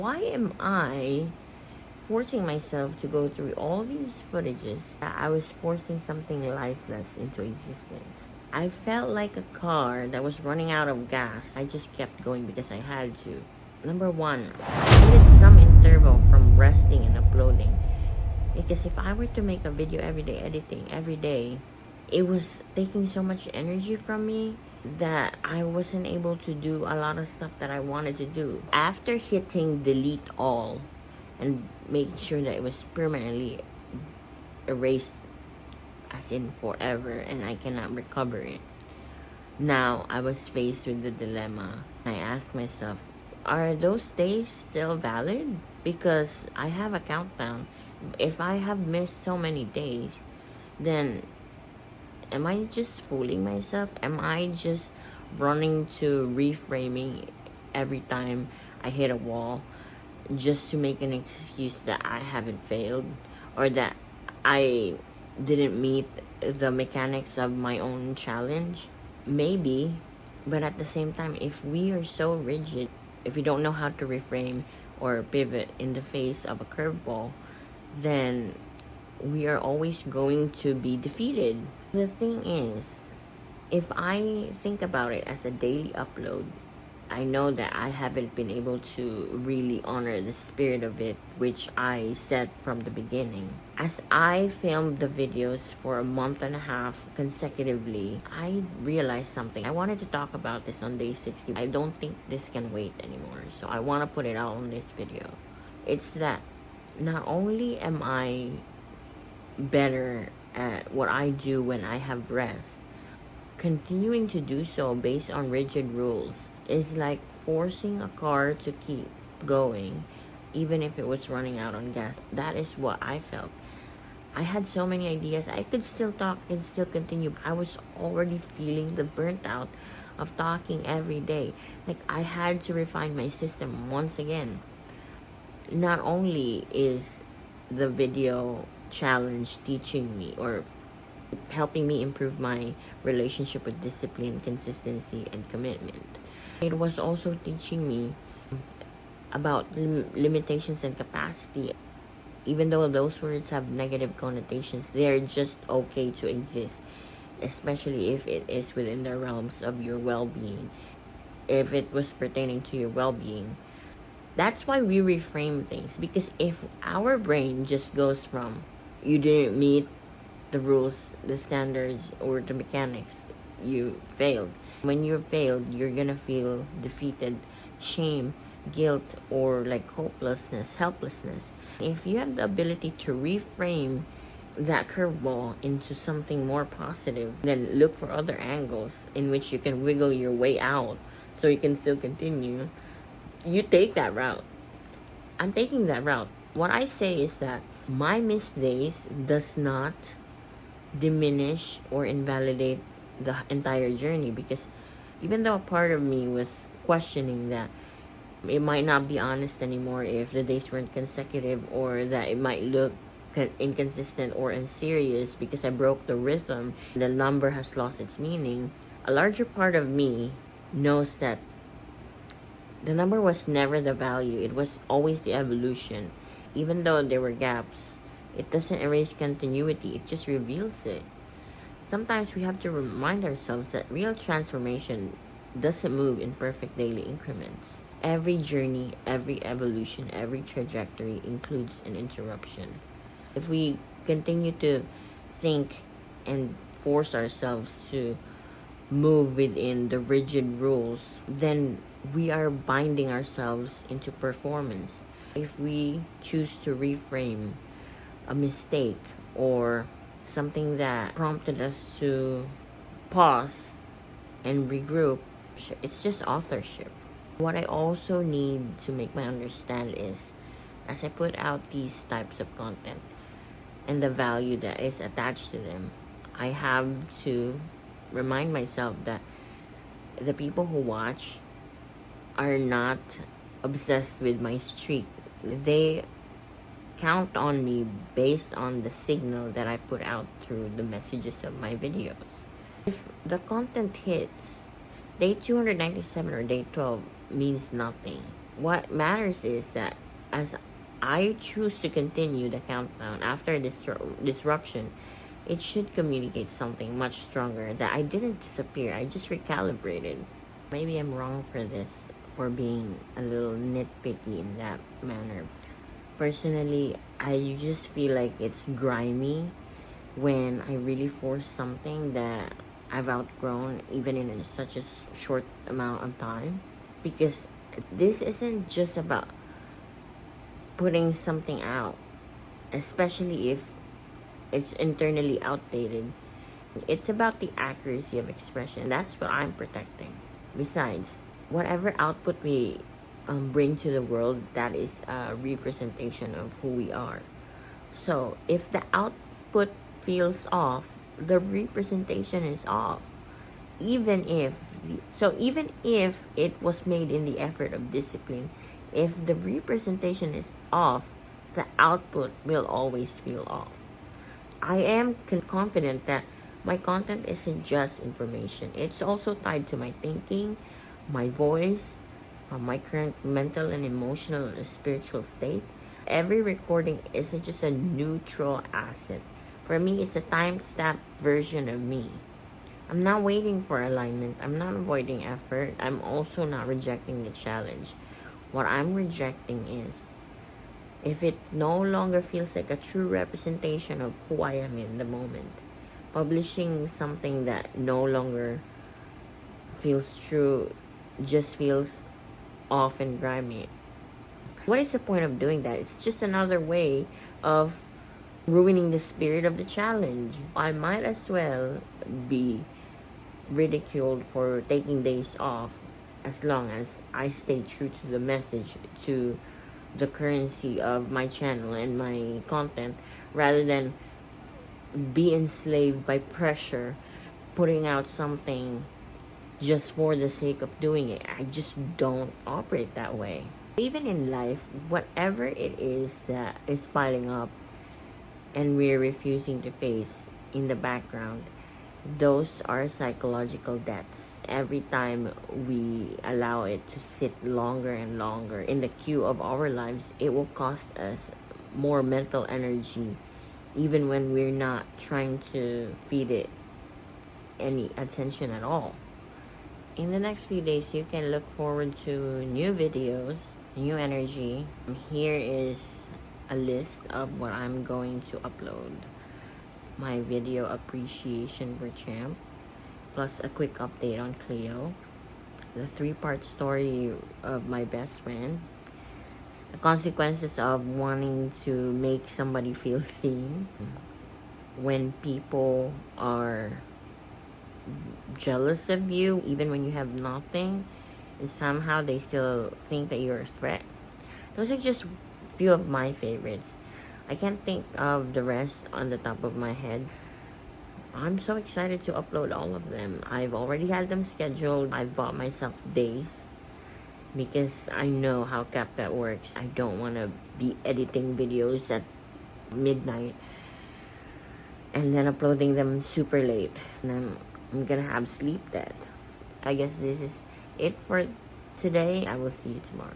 Why am I forcing myself to go through all these footages that I was forcing something lifeless into existence? I felt like a car that was running out of gas. I just kept going because I had to. Number one, I needed some interval from resting and uploading. Because if I were to make a video every day, editing every day, it was taking so much energy from me that I wasn't able to do a lot of stuff that I wanted to do. After hitting delete all and making sure that it was permanently erased, as in forever, and I cannot recover it, now I was faced with the dilemma. I asked myself, are those days still valid? Because I have a countdown. If I have missed so many days, then am I just fooling myself? Am I just running to reframing every time I hit a wall just to make an excuse that I haven't failed or that I didn't meet the mechanics of my own challenge? Maybe, but at the same time, if we are so rigid, if we don't know how to reframe or pivot in the face of a curveball, then we are always going to be defeated. The thing is, if I think about it as a daily upload, I know that I haven't been able to really honor the spirit of it, which I said from the beginning. As I filmed the videos for a month and a half consecutively, I realized something. I wanted to talk about this on day 60. I don't think this can wait anymore, so I want to put it out on this video. It's that not only am I better at what I do when I have rest, continuing to do so based on rigid rules is like forcing a car to keep going even if it was running out on gas. That is what I felt. I had so many ideas. I could still talk and still continue. I was already feeling the burnt out of talking every day. Like I had to refine my system once again. Not only is the video challenge teaching me or helping me improve my relationship with discipline, consistency, and commitment, it was also teaching me about limitations and capacity. Even though those words have negative connotations, they're just okay to exist, especially if it is within the realms of your well-being. If it was pertaining to your well-being, that's why we reframe things. Because if our brain just goes from, you didn't meet the rules, the standards, or the mechanics, you failed. When you're failed, you're gonna feel defeated, shame, guilt, or like hopelessness, helplessness. If you have the ability to reframe that curveball into something more positive, then look for other angles in which you can wiggle your way out so you can still continue. You take that route. I'm taking that route. What I say is that my missed days does not diminish or invalidate the entire journey, because even though a part of me was questioning that it might not be honest anymore if the days weren't consecutive, or that it might look inconsistent or unserious because I broke the rhythm, the number has lost its meaning, a larger part of me knows that the number was never the value. It was always the evolution. Even though there were gaps, it doesn't erase continuity, it just reveals it. Sometimes we have to remind ourselves that real transformation doesn't move in perfect daily increments. Every journey, every evolution, every trajectory includes an interruption. If we continue to think and force ourselves to move within the rigid rules, then we are binding ourselves into performance. If we choose to reframe a mistake or something that prompted us to pause and regroup, it's just authorship. What I also need to make my understand is, as I put out these types of content and the value that is attached to them, I have to remind myself that the people who watch are not obsessed with my streak. They count on me based on the signal that I put out through the messages of my videos. If the content hits, day 297 or day 12 means nothing. What matters is that as I choose to continue the countdown after this disruption, it should communicate something much stronger that I didn't disappear, I just recalibrated. Maybe I'm wrong for this, for being a little nitpicky in that manner. Personally, I just feel like it's grimy when I really force something that I've outgrown, even in such a short amount of time. Because this isn't just about putting something out, especially if it's internally outdated. It's about the accuracy of expression. That's what I'm protecting. Besides, whatever output we bring to the world, that is a representation of who we are. So if the output feels off, the representation is off. Even if it was made in the effort of discipline, if the representation is off, the output will always feel off. I am confident that my content isn't just information. It's also tied to my thinking, my voice, my current mental and emotional and spiritual state. Every recording isn't just a neutral asset. For me, it's a time-stamped version of me. I'm not waiting for alignment. I'm not avoiding effort. I'm also not rejecting the challenge. What I'm rejecting is if it no longer feels like a true representation of who I am in the moment. Publishing something that no longer feels true just feels off and grimy. What is the point of doing that? It's just another way of ruining the spirit of the challenge. I might as well be ridiculed for taking days off as long as I stay true to the message, to the currency of my channel and my content, rather than be enslaved by pressure, putting out something just for the sake of doing it. I just don't operate that way. Even in life, whatever it is that is piling up and we're refusing to face in the background, those are psychological debts. Every time we allow it to sit longer and longer in the queue of our lives, it will cost us more mental energy, even when we're not trying to feed it any attention at all. In the next few days, you can look forward to new videos, new energy. Here is a list of what I'm going to upload. My video appreciation for Champ, plus a quick update on Cleo, the 3-part story of my best friend, the consequences of wanting to make somebody feel seen, when people are jealous of you even when you have nothing, and somehow they still think that you're a threat. Those are just few of my favorites. I can't think of the rest on the top of my head. I'm so excited to upload all of them. I've already had them scheduled. I've bought myself days because I know how CapCut works. I don't want to be editing videos at midnight and then uploading them super late. And then I'm gonna have sleep debt. I guess this is it for today. I will see you tomorrow.